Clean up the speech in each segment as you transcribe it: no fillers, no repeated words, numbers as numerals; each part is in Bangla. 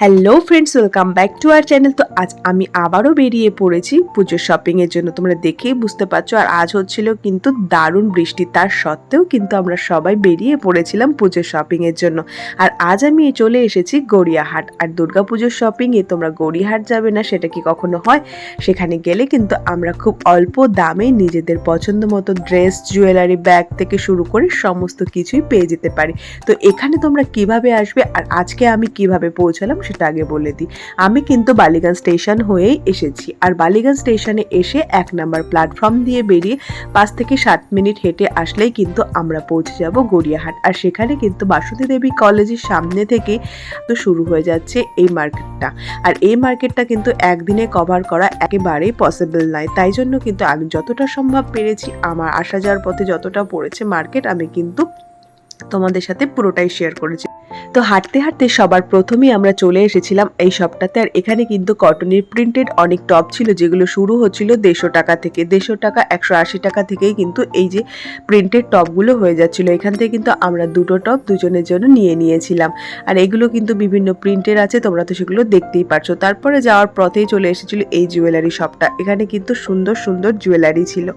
Hello friends, welcome back to our channel. তো আজ আমি আবারও বেরিয়ে পড়েছি পুজোর শপিংয়ের জন্য। তোমরা দেখেই বুঝতে পারছো। আর আজ হচ্ছিল কিন্তু দারুণ বৃষ্টি, তার সত্ত্বেও কিন্তু আমরা সবাই বেরিয়ে পড়েছিলাম পুজোর শপিংয়ের জন্য। আর আজ আমি চলে এসেছি গড়িয়াহাট। আর দুর্গাপুজোর শপিংয়ে তোমরা গড়িয়াহাট যাবে না সেটা কি কখনো হয়? সেখানে গেলে কিন্তু আমরা খুব অল্প দামে নিজেদের পছন্দ মতো ড্রেস, জুয়েলারি, ব্যাগ থেকে শুরু করে সমস্ত কিছুই পেয়ে যেতে পারি। তো এখানে তোমরা কিভাবে আসবে আর আজকে আমি কিভাবে পৌঁছালাম সেটা আগে বলে দিই। আমি কিন্তু বালিগঞ্জ স্টেশন হয়েই এসেছি। আর বালিগঞ্জ স্টেশনে এসে ১ নম্বর প্ল্যাটফর্ম দিয়ে বেরিয়ে ৫ থেকে ৭ মিনিট হেঁটে আসলেই কিন্তু আমরা পৌঁছে যাব গড়িয়াহাট। আর সেখানে কিন্তু বাসন্তী দেবী কলেজের সামনে থেকে তো শুরু হয়ে যাচ্ছে এই মার্কেটটা। আর এই মার্কেটটা কিন্তু একদিনে কভার করা একেবারেই পসিবল নয়। তাই জন্য কিন্তু আমি যতটা সম্ভব পেরেছি, আমার আসা যাওয়ার পথে যতটা পড়েছে মার্কেট, আমি কিন্তু তোমাদের সাথে পুরোটাই শেয়ার করেছি। তো হাঁটতে হাঁটতে সবার প্রথমেই আমরা চলে এসেছিলাম এই শপটাতে। আর এখানে কিন্তু কটনের প্রিন্টেড অনেক টপ ছিল, যেগুলো শুরু হচ্ছিল ১৫০ টাকা থেকে। ১৫০ টাকা ১৮০ টাকা থেকেই কিন্তু এই যে প্রিন্টেড টপগুলো হয়ে যাচ্ছিল। এখান থেকে কিন্তু আমরা দুটো টপ দুজনের জন্য নিয়েছিলাম। আর এগুলো কিন্তু বিভিন্ন প্রিন্টের আছে, তোমরা তো সেগুলো দেখতেই পারছো। তারপরে যাওয়ার পথেই চলে এসেছিল এই জুয়েলারি শপটা। এখানে কিন্তু সুন্দর সুন্দর জুয়েলারি ছিল।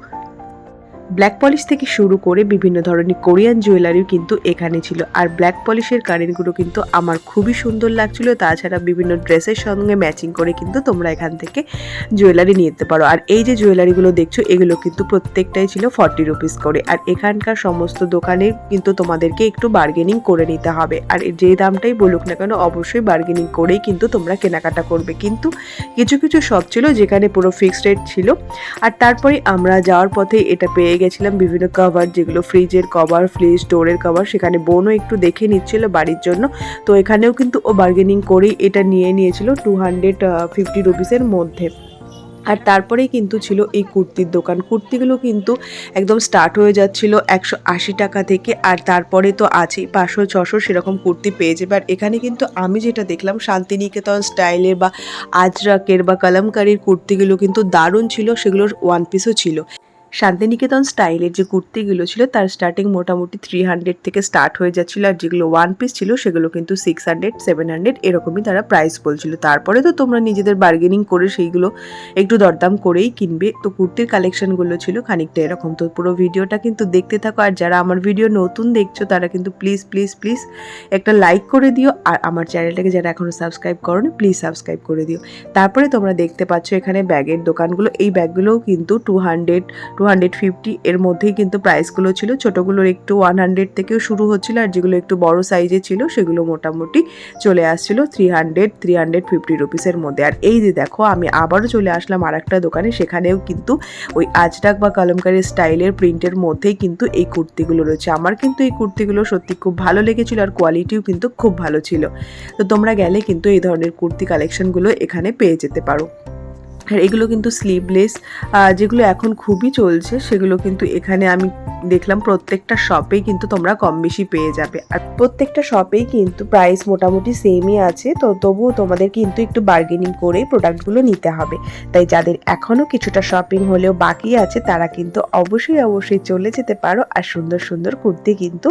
ব্ল্যাক পলিশ থেকে শুরু করে বিভিন্ন ধরনের কোরিয়ান জুয়েলারিও কিন্তু এখানে ছিল। আর ব্ল্যাক পলিশের কানেরগুলো কিন্তু আমার খুবই সুন্দর লাগছিল। তাছাড়া বিভিন্ন ড্রেসের সঙ্গে ম্যাচিং করে কিন্তু তোমরা এখান থেকে জুয়েলারি নিতে পারো। আর এই যে জুয়েলারিগুলো দেখছো, এগুলো কিন্তু প্রত্যেকটাই ছিল 40 রুপিস করে। আর এখানকার সমস্ত দোকানে কিন্তু তোমাদেরকে একটু বার্গেনিং করে নিতে হবে। আর যে দামটাই বলুক না কেন, অবশ্যই বার্গেনিং করেই কিন্তু তোমরা কেনাকাটা করবে। কিন্তু কিছু কিছু শপ ছিল যেখানে পুরো ফিক্সড রেট ছিল। আর তারপরে আমরা যাওয়ার পথে এটা পেয়ে গেছিলাম বিভিন্ন কভার, যেগুলো ফ্রিজের কভার, ফ্রিজ ডোরের কভার। সেখানে বোনও একটু দেখে নিচ্ছিল বাড়ির জন্য। তো এখানেও কিন্তু ও বার্গেনিং করেই এটা নিয়েছিল 250 রুপিসের মধ্যে। আর তারপরেই কিন্তু ছিল এই কুর্তির দোকান। কুর্তিগুলো কিন্তু একদম স্টার্ট হয়ে যাচ্ছিল ১৮০ টাকা থেকে। আর তারপরে তো আছেই ৫০০, ৬০০ সেরকম কুর্তি পেয়ে যাবে। আর এখানে কিন্তু আমি যেটা দেখলাম, শান্তিনিকেতন স্টাইলের বা আজরাকের বা কলমকারীর কুর্তিগুলো কিন্তু দারুণ ছিল। সেগুলোর ওয়ান পিসও ছিল। শান্তিনিকেতন স্টাইলের যে কুর্তিগুলো ছিল তার স্টার্টিং মোটামুটি 300 থেকে স্টার্ট হয়ে যাচ্ছিলো। আর যেগুলো ওয়ান পিস ছিল সেগুলো কিন্তু 600, 700 এরকমই তারা প্রাইস বলছিল। তারপরে তো তোমরা নিজেদের বার্গেনিং করে সেইগুলো একটু দরদাম করেই কিনবে। তো কুর্তির কালেকশনগুলো ছিল খানিকটা এরকম। তো পুরো ভিডিওটা কিন্তু দেখতে থাকো। আর যারা আমার ভিডিও নতুন দেখছো তারা কিন্তু প্লিজ প্লিজ প্লিজ একটা লাইক করে দিও। আর আমার চ্যানেলটাকে যারা এখনও সাবস্ক্রাইব করোনি, প্লিজ সাবস্ক্রাইব করে দিও। তারপরে তোমরা দেখতে পাচ্ছ এখানে ব্যাগের দোকানগুলো। এই ব্যাগগুলোও কিন্তু 200, 250 এর মধ্যেই কিন্তু প্রাইসগুলো ছিল। ছোটোগুলোর একটু 100 থেকেও শুরু হচ্ছিল। আর যেগুলো একটু বড় সাইজে ছিল সেগুলো মোটামুটি চলে আসছিল 300, 350 রুপিসের মধ্যে। আর এই যে দেখো, আমি আবারও চলে আসলাম আর একটা দোকানে। সেখানেও কিন্তু ওই আজরাক বা কলমকারী স্টাইলের প্রিন্টের মধ্যেই কিন্তু এই কুর্তিগুলো রয়েছে। আমার কিন্তু এই কুর্তিগুলো সত্যি খুব ভালো লেগেছিল। আর কোয়ালিটিও কিন্তু খুব ভালো ছিল। তো তোমরা গেলে কিন্তু এই ধরনের কুর্তি কালেকশনগুলো এখানে পেয়ে যেতে পারো। আর এগুলো কিন্তু স্লিভলেস, যেগুলো এখন খুবই চলছে, সেগুলো কিন্তু এখানে আমি দেখলাম প্রত্যেকটা শপেই কিন্তু তোমরা কম বেশি পেয়ে যাবে। আর প্রত্যেকটা শপেই কিন্তু প্রাইস মোটামুটি সেমই আছে। তো তবুও তোমাদের কিন্তু একটু বার্গেনিং করেই প্রোডাক্টগুলো নিতে হবে। তাই যাদের এখনও কিছুটা শপিং হলেও বাকি আছে তারা কিন্তু অবশ্যই চলে যেতে পারো। আর সুন্দর সুন্দর কুর্তি কিন্তু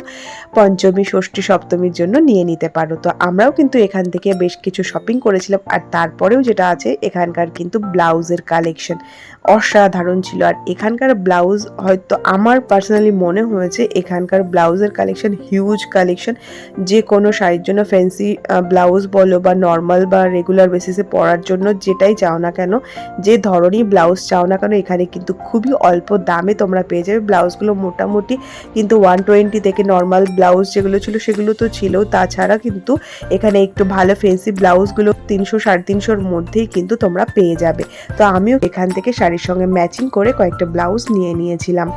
পঞ্চমী, ষষ্ঠী, সপ্তমীর জন্য নিয়ে নিতে পারো। তো আমরাও কিন্তু এখান থেকে বেশ কিছু শপিং করেছিলাম। আর তারপরেও যেটা আছে, এখানকার কিন্তু ব্লাউজের কালেকশন অসাধারণ ছিল। আর এখানকার ব্লাউজ হয়তো আমার পার্সোনালি মনে হয়েছে এখানকার ব্লাউজের কালেকশন হিউজ কালেকশন। যে কোনো শাড়ির জন্য ফ্যান্সি ব্লাউজ বলো বা নর্মাল বা রেগুলার বেসিসে পরার জন্য যেটাই চাও না কেন, যে ধরনের ব্লাউজ চাও না কেন, এখানে কিন্তু খুবই অল্প দামে তোমরা পেয়ে যাবে। ব্লাউজগুলো মোটামুটি কিন্তু 120 থেকে নর্মাল ব্লাউজ যেগুলো ছিল সেগুলো তো ছিল। তাছাড়া কিন্তু এখানে একটু ভালো ফ্যান্সি ব্লাউজগুলো 300, 350-র মধ্যেই কিন্তু তোমরা পেয়ে যাবে। তো আমিও এখান থেকে শাড়ির সঙ্গে ম্যাচিং করে কয়েকটা ব্লাউজ নিয়েছিলাম।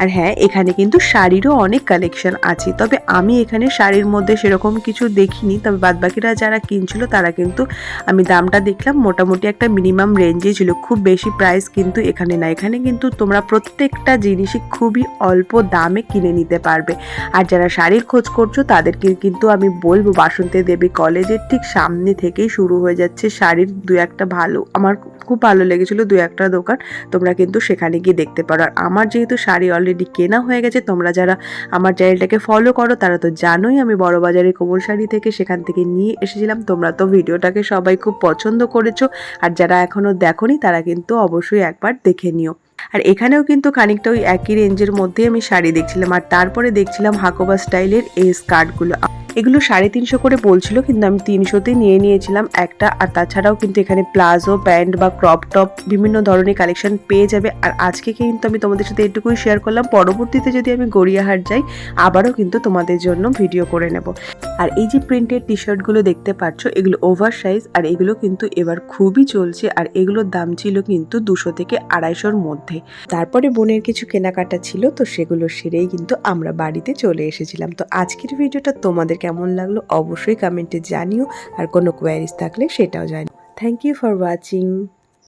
আর হ্যাঁ, এখানে কিন্তু শাড়িরও অনেক কালেকশন আছে। তবে আমি এখানে শাড়ির মধ্যে সেরকম কিছু দেখিনি। তবে বাদবাকিরা যারা কিনছিল তারা কিন্তু, আমি দামটা দেখলাম, মোটামুটি একটা মিনিমাম রেঞ্জে ছিল। খুব বেশি প্রাইস কিন্তু এখানে না। এখানে কিন্তু তোমরা প্রত্যেকটা জিনিসই খুবই অল্প দামে কিনে নিতে পারবে। আর যারা শাড়ির খোঁজ করছো তাদেরকে কিন্তু আমি বলবো, বাসন্তী দেবী কলেজের ঠিক সামনে থেকেই শুরু হয়ে যাচ্ছে শাড়ির দু একটা ভালো, আমার খুব ভালো লেগেছিল দু একটা দোকান। তোমরা কিন্তু সেখানে গিয়ে দেখতে পারো। আর আমার যেহেতু শাড়ি অলরেডি অলরেডি কেনা হয়ে গেছে। তোমরা যারা আমার চ্যানেলটাকে ফলো করো তারা তো জানোই আমি বড়বাজারের কোমল শাড়ি থেকে সেখান থেকে নিয়ে এসেছিলাম। তোমরা তো ভিডিওটাকে সবাই খুব পছন্দ করেছো, আর যারা এখনো দেখোনি তারা কিন্তু অবশ্যই একবার দেখে নিও। আর এখানেও কিন্তু খানিকটা ওই একই রেঞ্জের মধ্যে আমি শাড়ি দেখছিলাম, আর তারপরে দেখছিলাম হাকোবা স্টাইলের এই স্কার্টগুলো। এগুলো 350 করে বলছিল, কিন্তু আমি 300তে নিয়ে নিয়েছিলাম একটা। আর তাছাড়াও কিন্তু এখানে প্লাজো প্যান্ট বা ক্রপ টপ বিভিন্ন ধরনের কালেকশন পেয়ে যাবে। আর আজকে কিন্তু আমি তোমাদের সাথে এটুকুই শেয়ার করলাম, পরবর্তীতে যদি আমি গড়িয়াহাট যাই আবারও কিন্তু তোমাদের জন্য ভিডিও করে নেব। আর এই যে প্রিন্টেড টি শার্টগুলো দেখতে পাচ্ছ এগুলো ওভার সাইজ, আর এগুলো কিন্তু এবার খুবই চলছে। আর এগুলোর দাম ছিল কিন্তু 200 থেকে 250-র মধ্যে। তারপরে বোনের কিছু কেনাকাটা ছিল, তো সেগুলো সেরেই কিন্তু আমরা বাড়িতে চলে এসেছিলাম। তো আজকের ভিডিওটা তোমাদের কেমন লাগলো অবশ্যই কমেন্টে জানিও, আর কোনো কোয়ারিজ থাকলে সেটাও জানিও। Thank you for watching.